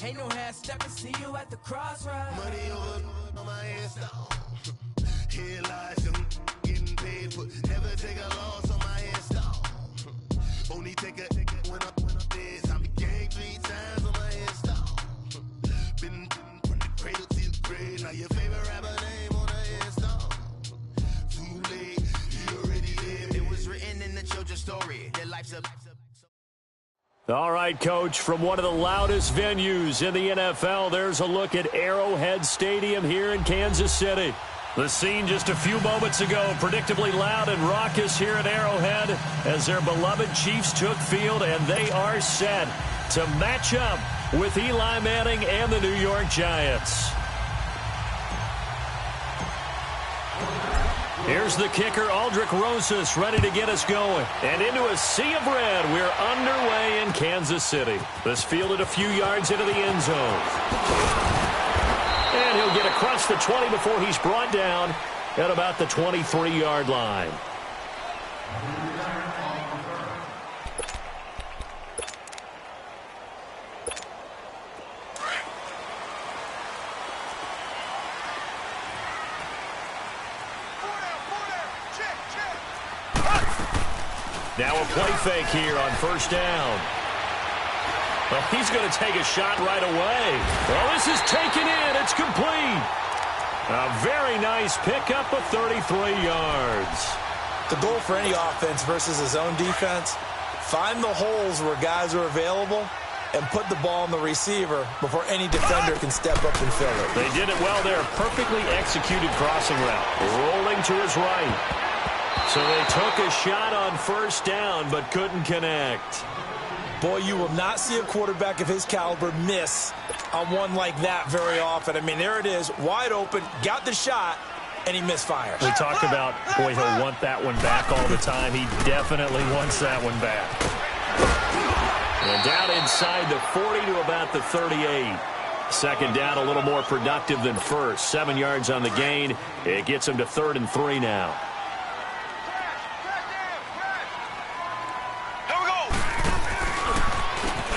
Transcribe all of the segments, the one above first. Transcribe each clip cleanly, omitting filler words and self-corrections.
Ain't no half stepping, see you at the crossroads. Money over on my install. Here lies them getting paid for. Never take a loss on my install. Only take a when I'm dead. I be gang 3 times on my install. Been from the cradle to the grave. Now your favorite rapper name on the install. Too late, you already dead. It was written in the children's story. Their life's a. All right, Coach, from one of the loudest venues in the NFL, there's a look at Arrowhead Stadium here in Kansas City. The scene just a few moments ago, predictably loud and raucous here at Arrowhead as their beloved Chiefs took field, and they are set to match up with Eli Manning and the New York Giants. Here's the kicker, Aldrich Rosas, ready to get us going. And into a sea of red, we're underway in Kansas City. This fielded a few yards into the end zone. And he'll get across the 20 before he's brought down at about the 23-yard line. Now a play fake here on first down. Well, he's going to take a shot right away. Well, this is taken in. It's complete. A very nice pickup of 33 yards. The goal for any offense versus his own defense, find the holes where guys are available and put the ball on the receiver before any defender can step up and fill it. They did it well there. Perfectly executed crossing route. Rolling to his right. So they took a shot on first down but couldn't connect. Boy, you will not see a quarterback of his caliber miss on one like that very often. I mean, there it is, wide open, got the shot, and he misfires. We talk about, boy, he'll want that one back all the time. He definitely wants that one back. And down inside the 40 to about the 38. Second down, a little more productive than first. 7 yards on the gain. It gets him to 3rd and 3 now.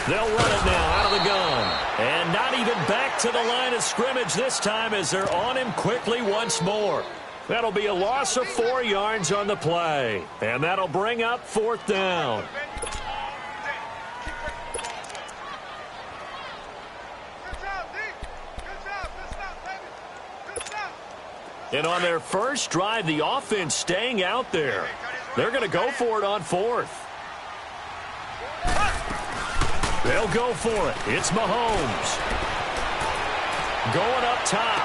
They'll run it now out of the gun. And not even back to the line of scrimmage this time as they're on him quickly once more. That'll be a loss of 4 yards on the play. And that'll bring up 4th down. And on their first drive, the offense staying out there. They're going to go for it on 4th. They'll go for it. It's Mahomes. Going up top.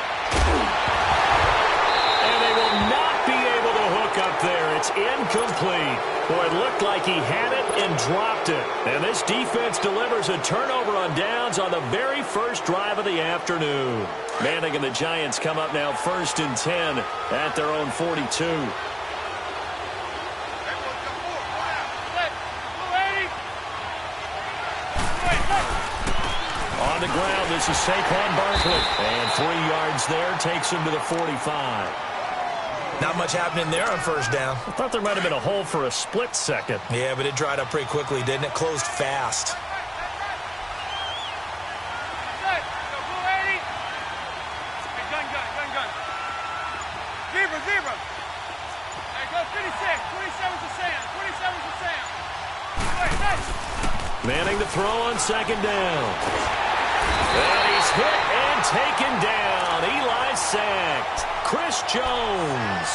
And they will not be able to hook up there. It's incomplete. Boy, it looked like he had it and dropped it. And this defense delivers a turnover on downs on the very first drive of the afternoon. Manning and the Giants come up now 1st and 10 at their own 42. On the ground, this is Saquon Barkley. And 3 yards there takes him to the 45. Not much happening there on first down. I thought there might have been a hole for a split second. Yeah, but it dried up pretty quickly, didn't it? Closed fast. Zebra. Hey, go 56. 27's to Sam. 27's to Sam. Manning to throw on 2nd down. And he's hit and taken down. Eli sacked. Chris Jones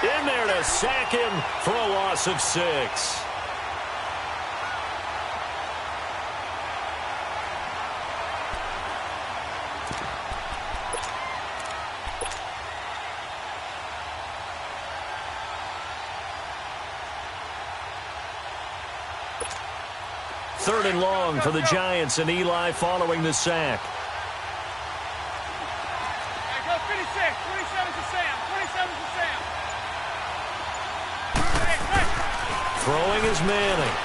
in there to sack him for a loss of 6. Third and long for the Giants, and Eli following the sack. Hey, go 56. 27's to Sam. 27's to Sam. Throwing is Manning.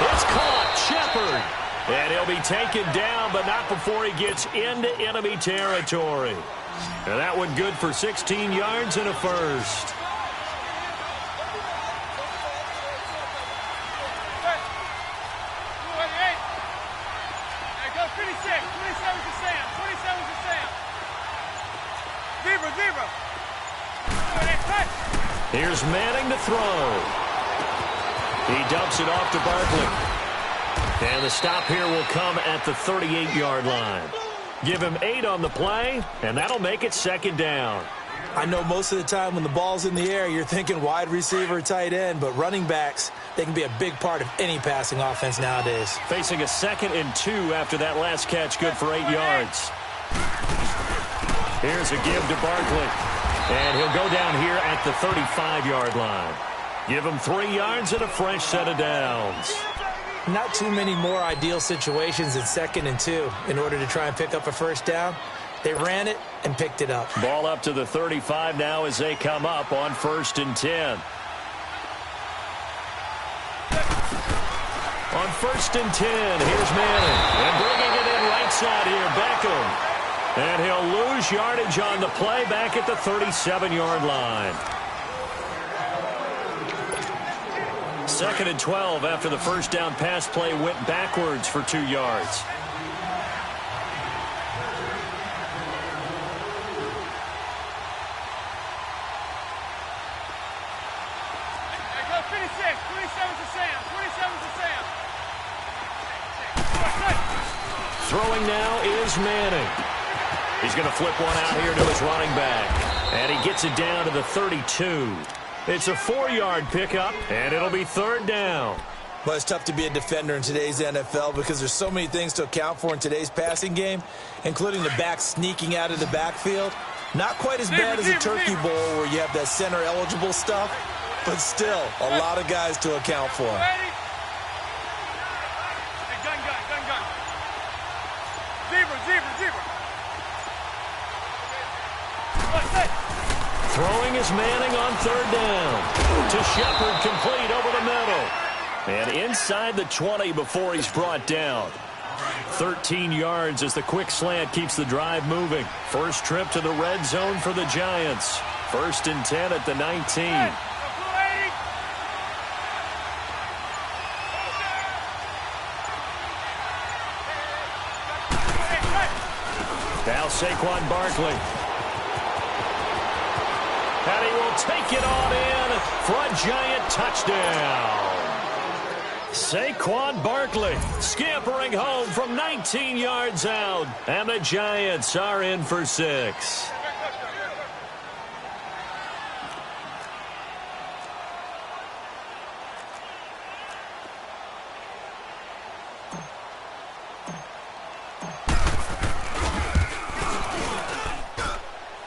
It's caught. Shepard. And he'll be taken down, but not before he gets into enemy territory. And that one good for 16 yards and a first. 56, 27 to Sam, 27 to Sam. Zebra. Here's Manning to throw. He dumps it off to Barkley. And the stop here will come at the 38-yard line. Give him 8 on the play, and that'll make it second down. I know most of the time when the ball's in the air, you're thinking wide receiver, tight end, but running backs, they can be a big part of any passing offense nowadays. Facing a 2nd and 2 after that last catch, good for 8 yards. Here's a give to Barkley. And he'll go down here at the 35-yard line. Give him 3 yards and a fresh set of downs. Not too many more ideal situations in 2nd and 2 in order to try and pick up a first down. They ran it and picked it up. Ball up to the 35 now as they come up on 1st and 10. On 1st and 10, here's Manning. And bringing it in right side here, Beckham. And he'll lose yardage on the play back at the 37-yard line. 2nd and 12 after the first down pass play went backwards for 2 yards. There goes 56, 27 to Sam, 27 to Sam. Throwing now is Manning. He's going to flip one out here to his running back. And he gets it down to the 32. It's a 4-yard pickup, and it'll be 3rd down. Well, it's tough to be a defender in today's NFL because there's so many things to account for in today's passing game, including the back sneaking out of the backfield. Not quite as bad as a turkey bowl where you have that center-eligible stuff, but still a lot of guys to account for. Ready? Hey, gun. Zebra. Throwing is Manning on 3rd down. To Shepard, complete over the middle. And inside the 20 before he's brought down. 13 yards as the quick slant keeps the drive moving. First trip to the red zone for the Giants. 1st and 10 at the 19. Now Saquon Barkley. And he will take it on in for a Giant touchdown. Saquon Barkley scampering home from 19 yards out. And the Giants are in for 6.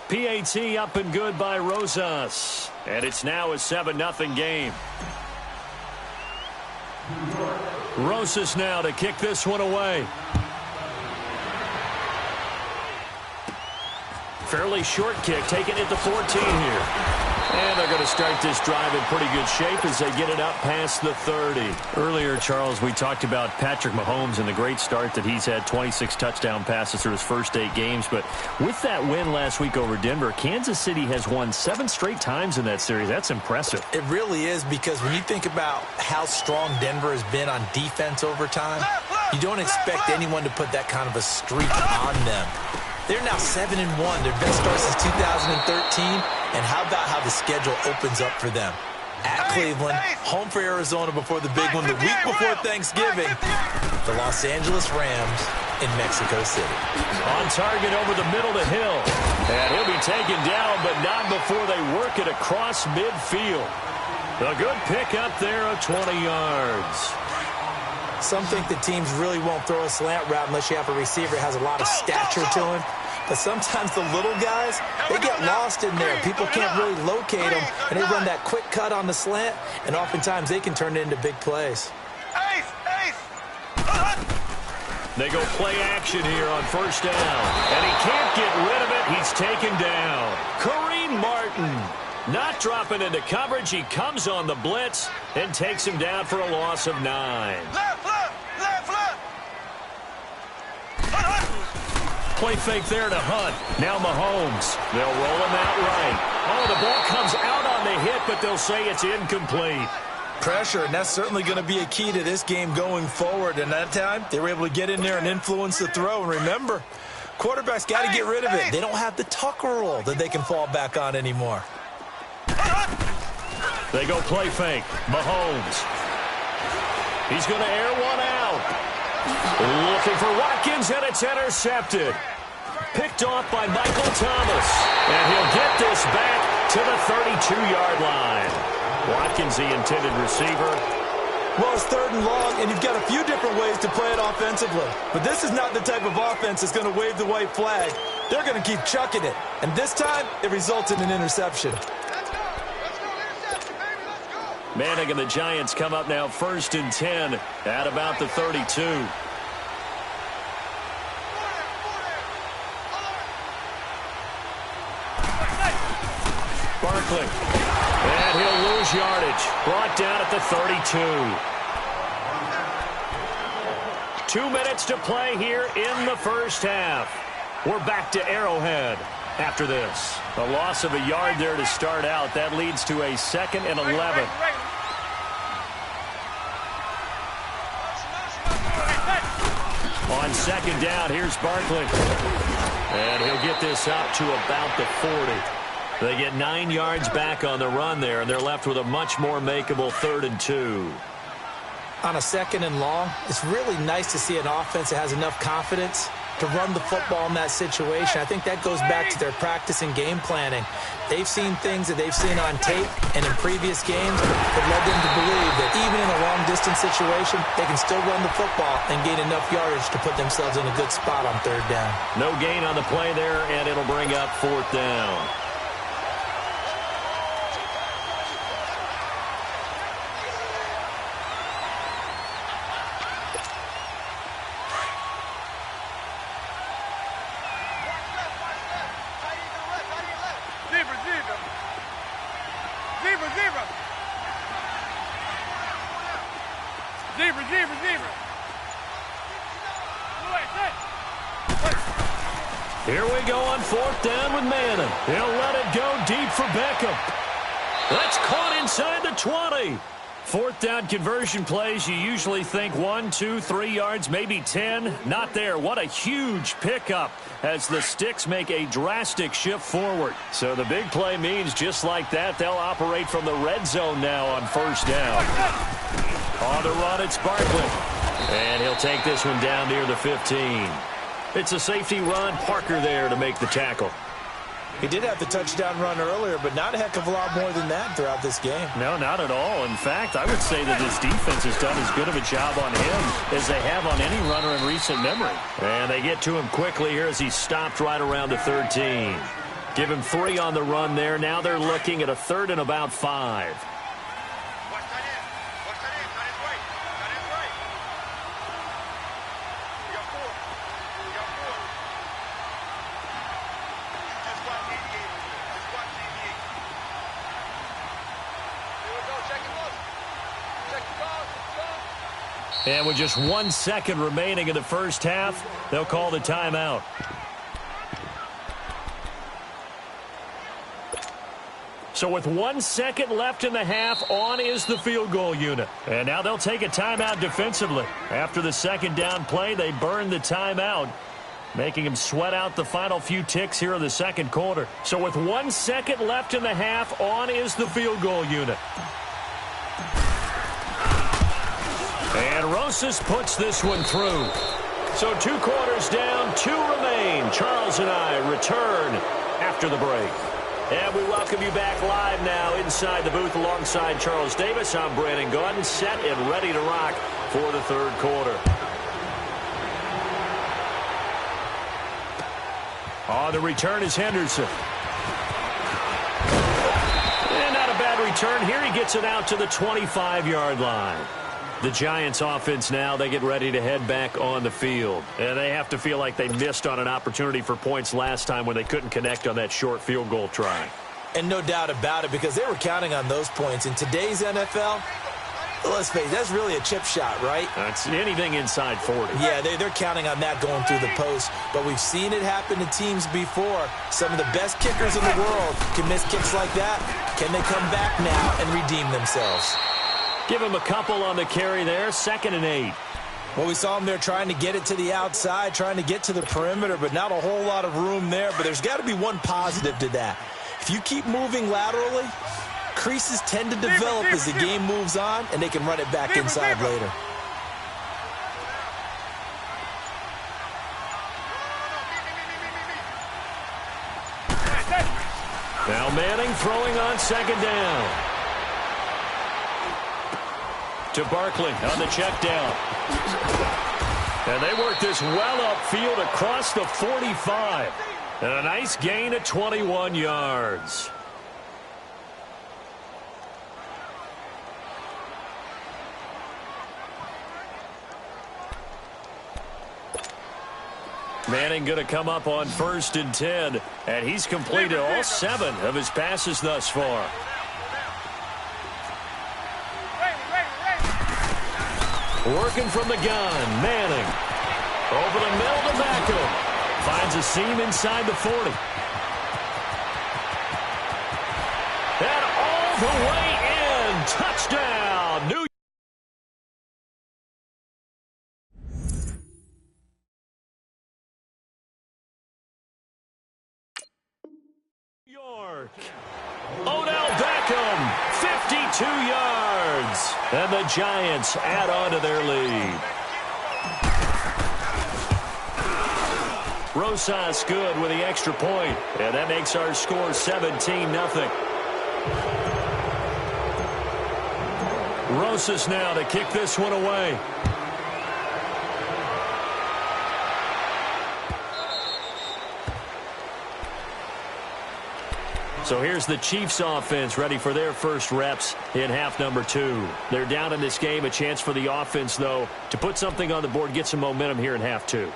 PAT up and good by Rosas. And it's now a 7-0 game. Rosas now to kick this one away. Fairly short kick, taking it to 14 here. And they're going to start this drive in pretty good shape as they get it up past the 30. Earlier, Charles, we talked about Patrick Mahomes and the great start that he's had, 26 touchdown passes through his first 8 games. But with that win last week over Denver, Kansas City has won 7 straight times in that series. That's impressive. It really is, because when you think about how strong Denver has been on defense over time, you don't expect anyone to put that kind of a streak on them. They're now 7-1, their best start since 2013. And how about how the schedule opens up for them? At Cleveland, home for Arizona before the big one, the week before Thanksgiving, the Los Angeles Rams in Mexico City. On target over the middle to Hill. And he'll be taken down, but not before they work it across midfield. A good pickup there of 20 yards. Some think the teams really won't throw a slant route unless you have a receiver that has a lot of stature to him. But sometimes the little guys, they get lost in there. People can't really locate them, and they run that quick cut on the slant, and oftentimes they can turn it into big plays. They go play action here on first down, and he can't get rid of it. He's taken down. Kareem Martin not dropping into coverage. He comes on the blitz and takes him down for a loss of 9. Play fake there to Hunt. Now Mahomes. They'll roll him out right. Oh, the ball comes out on the hit, but they'll say it's incomplete. Pressure, and that's certainly going to be a key to this game going forward. And that time, they were able to get in there and influence the throw. And remember, quarterbacks got to get rid of it. They don't have the Tucker rule that they can fall back on anymore. They go play fake. Mahomes. He's going to air one out. Looking for Watkins, and it's intercepted. Picked off by Michael Thomas. And he'll get this back to the 32-yard line. Watkins, the intended receiver. Well, it's 3rd and long, and you've got a few different ways to play it offensively. But this is not the type of offense that's going to wave the white flag. They're going to keep chucking it. And this time, it results in an interception. Manning and the Giants come up now 1st and 10 at about the 32. Barkley. And he'll lose yardage. Brought down at the 32. 2 minutes to play here in the first half. We're back to Arrowhead after this. A loss of a yard there to start out. That leads to a 2nd and 11. On 2nd down, here's Barkley. And he'll get this up to about the 40. They get 9 yards back on the run there, and they're left with a much more makeable 3rd and 2. On a 2nd and long, it's really nice to see an offense that has enough confidence to run the football in that situation. I think that goes back to their practice and game planning. They've seen things that they've seen on tape and in previous games that led them to believe that even in a long-distance situation, they can still run the football and gain enough yardage to put themselves in a good spot on 3rd down. No gain on the play there, and it'll bring up 4th down. Here we go on 4th down with Madden. He'll let it go deep for Beckham. That's caught inside the 20. 4th down conversion plays, you usually think 1, 2, 3 yards, maybe 10. Not there. What a huge pickup as the Sticks make a drastic shift forward. So the big play means just like that, they'll operate from the red zone now on 1st down. On the run, it's Barkley. And he'll take this one down near the 15. It's a safety run. Parker there to make the tackle. He did have the touchdown run earlier, but not a heck of a lot more than that throughout this game. No, not at all. In fact, I would say that his defense has done as good of a job on him as they have on any runner in recent memory. And they get to him quickly here as he stopped right around the 13. Give him 3 on the run there. Now they're looking at a 3rd and about 5. And with just 1 second remaining in the first half, they'll call the timeout. So with 1 second left in the half, on is the field goal unit. And now they'll take a timeout defensively. After the 2nd down play, they burn the timeout, making them sweat out the final few ticks here in the 2nd quarter. So with 1 second left in the half, on is the field goal unit. And Rosas puts this one through. So 2 quarters down, 2 remain. Charles and I return after the break. And we welcome you back live now inside the booth alongside Charles Davis. I'm Brandon Gaudin, set and ready to rock for the 3rd quarter. On the return is Henderson. And not a bad return here. He gets it out to the 25-yard line. The Giants offense now, they get ready to head back on the field. And they have to feel like they missed on an opportunity for points last time when they couldn't connect on that short field goal try. And no doubt about it, because they were counting on those points. In today's NFL, let's face it, that's really a chip shot, right? That's anything inside 40. Yeah, they're counting on that going through the post. But we've seen it happen to teams before. Some of the best kickers in the world can miss kicks like that. Can they come back now and redeem themselves? Give him a couple on the carry there, 2nd and 8. Well, we saw him there trying to get it to the outside, trying to get to the perimeter, but not a whole lot of room there. But there's got to be one positive to that. If you keep moving laterally, creases tend to develop as the game moves on, and they can run it back inside later. Now Manning throwing on 2nd down. To Barkley on the check down. And they work this well upfield across the 45. And a nice gain of 21 yards. Manning going to come up on 1st and 10. And he's completed all 7 of his passes thus far. Working from the gun, Manning. Over the middle to Beckham. Finds a seam inside the 40. And all the way in. Touchdown, New York. Odell Beckham, 52 yards. And the Giants add on to their lead. Rosas good with the extra point. And that makes our score 17-0. Rosas now to kick this one away. So here's the Chiefs offense ready for their first reps in half number 2. They're down in this game. A chance for the offense, though, to put something on the board, get some momentum here in half 2.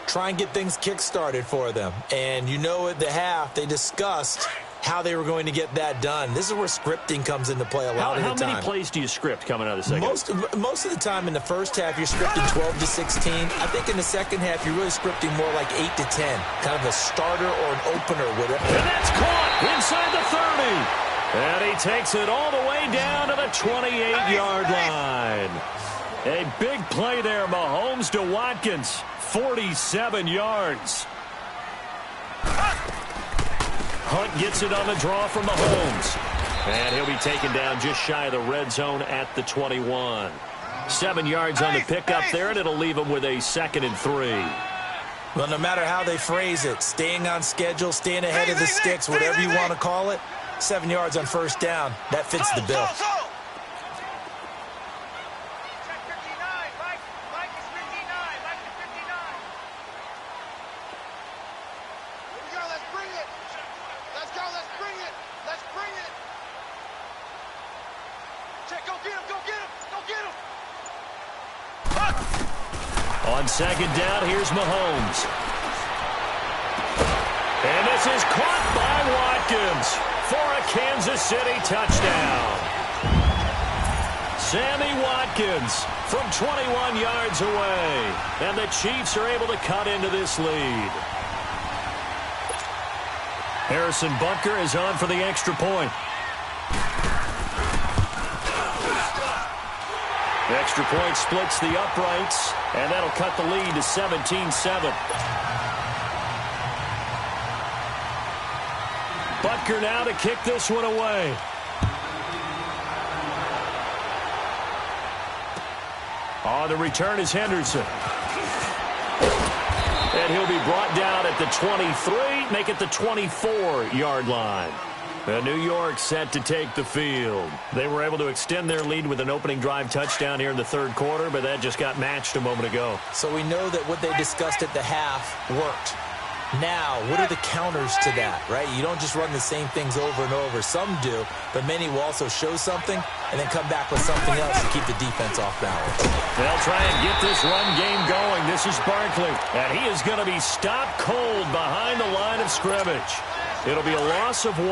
Try and get things kick-started for them. And you know at the half, they discussed how they were going to get that done. This is where scripting comes into play a lot of the time. How many plays do you script coming out of the second? Most of the time in the first half, you're scripting 12 to 16. I think in the second half, you're really scripting more like 8 to 10. Kind of a starter or an opener. Whatever. And that's caught inside the 30. And he takes it all the way down to the 28-yard line. A big play there, Mahomes to Watkins. 47 yards. Hunt gets it on the draw from Mahomes. And he'll be taken down just shy of the red zone at the 21. 7 yards on the pickup there, and it'll leave him with a 2nd and 3. Well, no matter how they phrase it, staying on schedule, staying ahead of the sticks, whatever you want to call it, 7 yards on first down, that fits the bill. On 2nd down, here's Mahomes. And this is caught by Watkins for a Kansas City touchdown. Sammy Watkins from 21 yards away. And the Chiefs are able to cut into this lead. Harrison Butker is on for the extra point. The extra point splits the uprights, and that'll cut the lead to 17-7. Butker now to kick this one away. On the return is Henderson. And he'll be brought down at the 23, make it the 24-yard line. New York set to take the field. They were able to extend their lead with an opening drive touchdown here in the third quarter, but that just got matched a moment ago. So we know that what they discussed at the half worked. Now, what are the counters to that, right? You don't just run the same things over and over. Some do, but many will also show something and then come back with something else to keep the defense off balance. They'll try and get this run game going. This is Barkley, and he is going to be stopped cold behind the line of scrimmage. It'll be a loss of 1,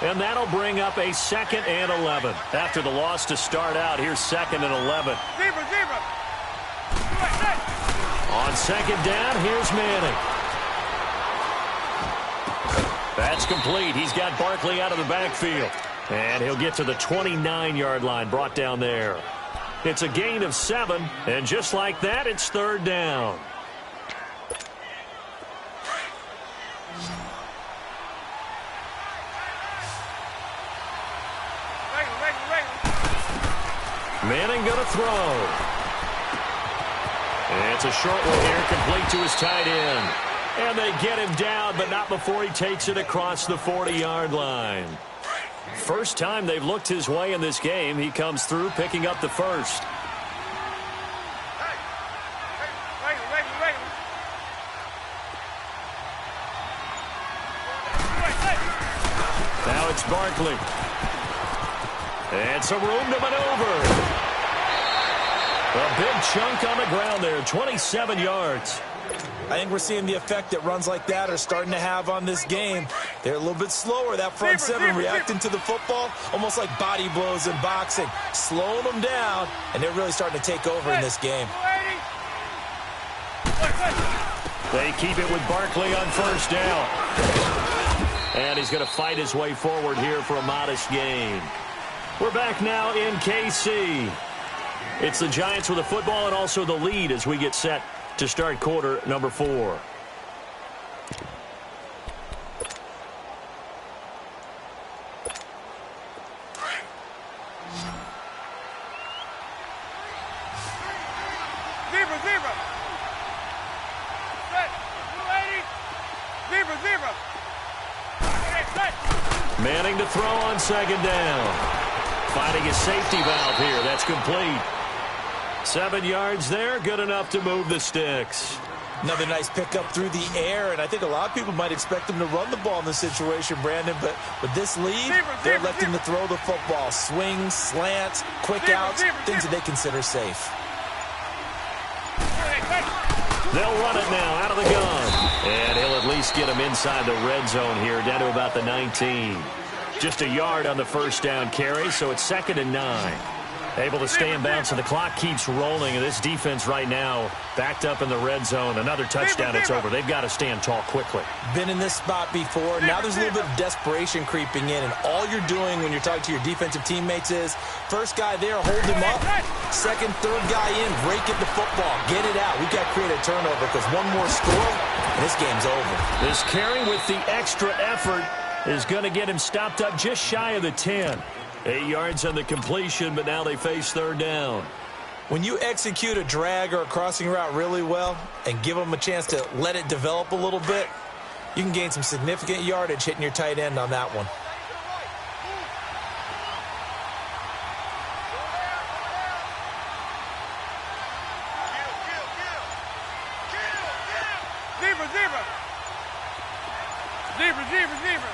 and that'll bring up a 2nd and 11. After the loss to start out, here's 2nd and 11. Zebra. On 2nd down, here's Manning. That's complete. He's got Barkley out of the backfield. And he'll get to the 29-yard line, brought down there. It's a gain of 7, and just like that, it's third down. Manning going to throw. And it's a short one here, complete to his tight end. And they get him down, but not before he takes it across the 40-yard line. First time they've looked his way in this game. He comes through, picking up the first. Now it's Barkley. And some room to maneuver. A big chunk on the ground there, 27 yards. I think we're seeing the effect that runs like that are starting to have on this game. They're a little bit slower, that front seven, reacting to the football, almost like body blows in boxing, slowing them down, and they're really starting to take over in this game. They keep it with Barkley on first down. And he's going to fight his way forward here for a modest gain. We're back now in KC. It's the Giants with the football and also the lead as we get set to start quarter number 4. Zebra, zebra. Set. 280. Zebra, zebra. Okay, set. Manning to throw on second down. Finding his safety valve here. That's complete. 7 yards there, good enough to move the sticks. Another nice pickup through the air, and I think a lot of people might expect him to run the ball in this situation, Brandon, but with this lead, they're electing to throw the football. Swings, slants, quick outs, things that they consider safe. They'll run it now out of the gun. And he'll at least get him inside the red zone here, down to about the 19. Just a yard on the first down carry, so it's 2nd and 9. Able to stay in bounds, and the clock keeps rolling. And this defense right now backed up in the red zone. Another touchdown, it's over. They've got to stand tall quickly. Been in this spot before. Now there's a little bit of desperation creeping in, and all you're doing when you're talking to your defensive teammates is first guy there, hold him up. Second, third guy in, break it the football. Get it out. We've got to create a turnover because one more score, and this game's over. This carry with the extra effort is going to get him stopped up just shy of the 10. 8 yards on the completion, but now they face third down. When you execute a drag or a crossing route really well and give them a chance to let it develop a little bit, you can gain some significant yardage hitting your tight end on that one. Zebra, zebra. Zebra, zebra, zebra.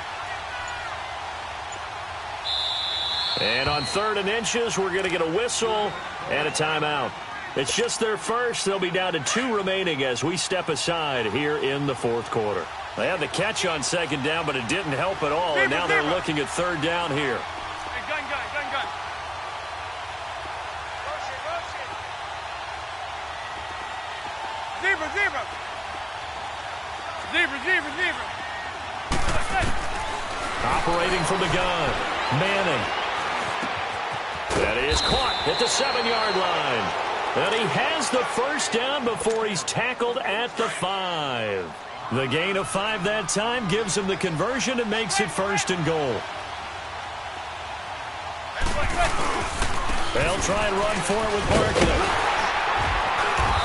And on 3rd and inches, we're going to get a whistle and a timeout. It's just their first. They'll be down to 2 remaining as we step aside here in the 4th quarter. They had the catch on second down, but it didn't help at all. And now they're looking at third down here. Hey, gun, gun, gun, gun. Zebra, zebra. Zebra, zebra, zebra. Operating from the gun, Manning. That is caught at the 7-yard line. And he has the first down before he's tackled at the 5. The gain of 5 that time gives him the conversion and makes it 1st and goal. They'll try and run for it with Barkley.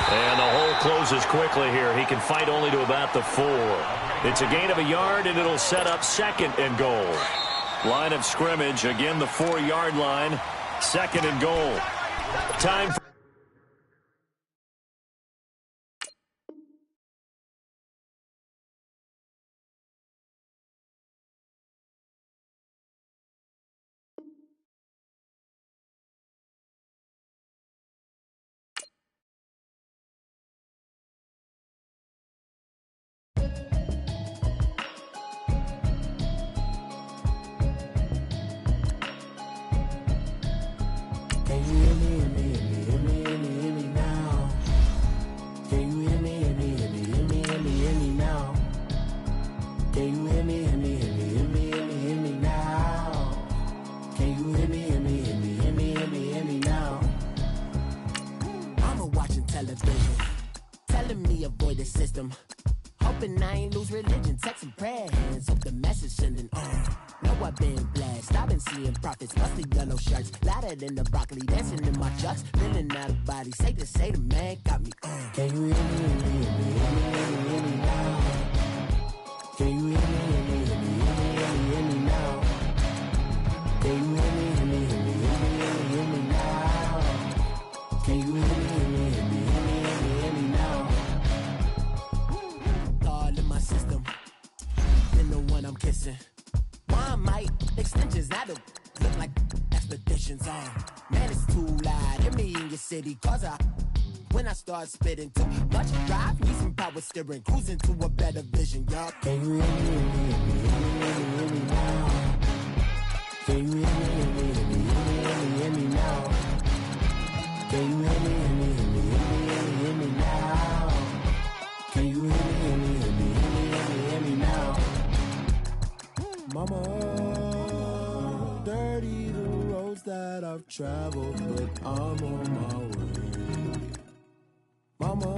And the hole closes quickly here. He can fight only to about the 4. It's a gain of a yard, and it'll set up 2nd and goal. Line of scrimmage, again the 4-yard line. 2nd and goal. Time for Hoping I ain't lose religion, texting prayer hands, hope the message sending on. Know I've been blessed, I've been seeing prophets, musty yellow shirts, louder than the broccoli, dancing in my chucks, feeling out of body, say the man got me on. Can you hear me, hear me, hear me, hear me now? Can you hear me, hear me, hear me, hear me now? Can you hear me, hear me, hear me, hear me now? Can you hear me, hear me, hear me, hear me now? All in my system, then the one I'm kissing. One might extensions, that'll look like expeditions on. Man, it's too loud, hear me in your city, cause when I start spitting too much drive, need some power steering, cruising to a better vision, y'all. Can you hear me, hear me, hear me, hear me now? Can you hear me, hear me, hear me, hear me now? Can you hear me, hear me, hear me, hear me now? Can you hear me, hear me, hear me, hear me now? Mama, dirty the roads that I've traveled, but I'm on my way. Mama,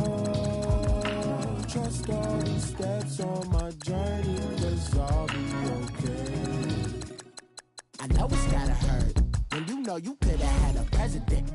trust all the steps on my journey, 'cause I'll be okay. I know it's gotta hurt when you know you could've had a president.